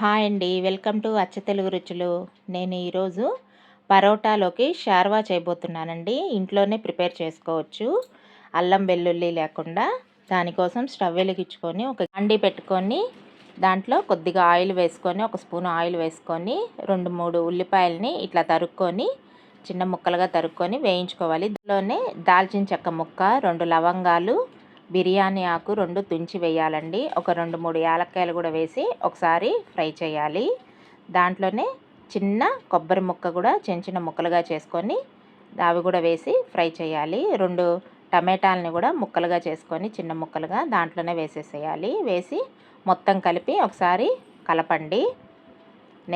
Hi అండి, welcome to అచ్చ తెలుగు రుచులు. నేను ఈరోజు పరోటాలోకి షార్వా చేయబోతున్నానండి. ఇంట్లోనే ప్రిపేర్ చేసుకోవచ్చు, అల్లం వెల్లుల్లి లేకుండా. దానికోసం స్టవ్ వెలిగించుకొని ఒక అండి పెట్టుకొని దాంట్లో కొద్దిగా ఆయిల్ వేసుకొని, ఒక స్పూన్ ఆయిల్ వేసుకొని 2-3 ఉల్లిపాయలని ఇట్లా తరుక్కొని చిన్న ముక్కలుగా తరుక్కొని వేయించుకోవాలి. దీనిలోనే దాల్చిన చెక్క ముక్క, 2 లవంగాలు, బిర్యానీ ఆకు 2 తుంచి వేయాలండి. ఒక 2-3 యాలక్కాయలు కూడా వేసి ఒకసారి ఫ్రై చేయాలి. దాంట్లోనే చిన్న కొబ్బరి ముక్క కూడా చిన్న ముక్కలుగా చేసుకొని అవి కూడా వేసి ఫ్రై చేయాలి. 2 టమాటాలని కూడా ముక్కలుగా చేసుకొని చిన్న ముక్కలుగా దాంట్లోనే వేసేసేయాలి. వేసి మొత్తం కలిపి ఒకసారి కలపండి.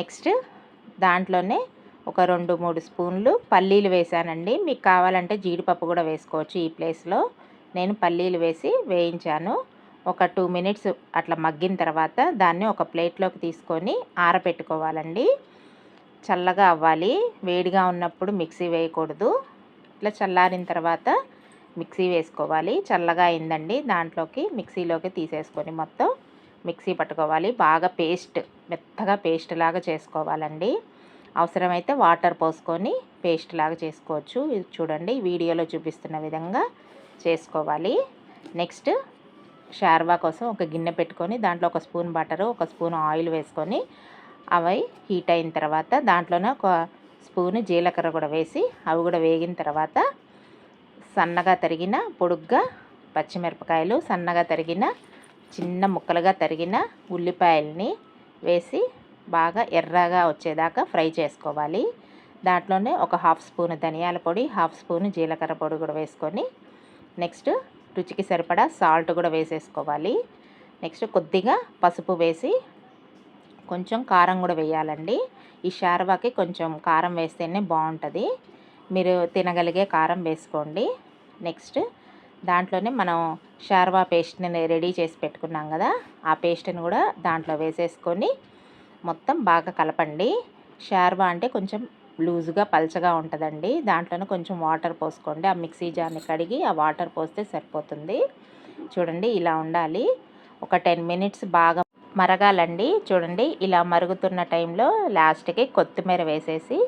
నెక్స్ట్ దాంట్లోనే ఒక 2-3 స్పూన్లు పల్లీలు వేసానండి. మీకు కావాలంటే జీడిపప్పు కూడా వేసుకోవచ్చు. ఈ ప్లేస్లో నేను పల్లీలు వేసి వేయించాను. ఒక 2 మినిట్స్ అట్లా మగ్గిన తర్వాత దాన్ని ఒక ప్లేట్లోకి తీసుకొని ఆరబెట్టుకోవాలండి. చల్లగా అవ్వాలి. వేడిగా ఉన్నప్పుడు మిక్సీ వేయకూడదు. ఇట్లా చల్లారిన తర్వాత మిక్సీ వేసుకోవాలి. చల్లగా అయిందండి. దాంట్లోకి మిక్సీలోకి తీసేసుకొని మొత్తం మిక్సీ పట్టుకోవాలి. బాగా మెత్తగా పేస్ట్ లాగా చేసుకోవాలండి. అవసరమైతే వాటర్ పోసుకొని పేస్ట్ లాగా చేసుకోవచ్చు. ఇది చూడండి, వీడియోలో చూపిస్తున్న విధంగా చేసుకోవాలి. నెక్స్ట్ షార్వా కోసం ఒక గిన్నె పెట్టుకొని దాంట్లో ఒక స్పూన్ బటరు, ఒక స్పూన్ ఆయిల్ వేసుకొని అవి హీట్ అయిన తర్వాత దాంట్లోనే ఒక స్పూను జీలకర్ర కూడా వేసి అవి కూడా వేగిన తర్వాత సన్నగా తరిగిన పొడుగ్గా పచ్చిమిరపకాయలు, సన్నగా తరిగిన చిన్న ముక్కలుగా తరిగిన ఉల్లిపాయల్ని వేసి బాగా ఎర్రగా వచ్చేదాకా ఫ్రై చేసుకోవాలి. దాంట్లోనే ఒక 1/2 స్పూను ధనియాల పొడి, 1/2 స్పూను జీలకర్ర పొడి కూడా వేసుకొని నెక్స్ట్ రుచికి సరిపడా సాల్ట్ కూడా వేసేసుకోవాలి. నెక్స్ట్ కొద్దిగా పసుపు వేసి కొంచెం కారం కూడా వేయాలండి. ఈ షార్వాకి కొంచెం కారం వేస్తేనే బాగుంటుంది. మీరు తినగలిగే కారం వేసుకోండి. నెక్స్ట్ దాంట్లోనే మనం షార్వా పేస్ట్ని రెడీ చేసి పెట్టుకున్నాం కదా, ఆ పేస్ట్ని కూడా దాంట్లో వేసేసుకొని మొత్తం బాగా కలపండి. షార్వా అంటే కొంచెం లూజుగా పల్చగా ఉంటుందండి. దాంట్లోనే కొంచెం వాటర్ పోసుకోండి. ఆ మిక్సీ జార్ని కడిగి ఆ వాటర్ పోస్తే సరిపోతుంది. చూడండి, ఇలా ఉండాలి. ఒక 10 మినిట్స్ బాగా మరగాలండి. చూడండి, ఇలా మరుగుతున్న టైంలో లాస్ట్కి కొత్తిమీర వేసేసి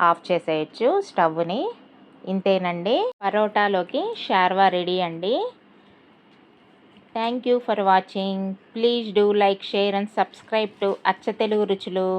ఆఫ్ చేసేయచ్చు స్టవ్ని. ఇంతేనండి, పరోటాలోకి షార్వా రెడీ అండి. Thank you for watching. Please do like, share and subscribe to అచ్చ తెలుగు రుచులు.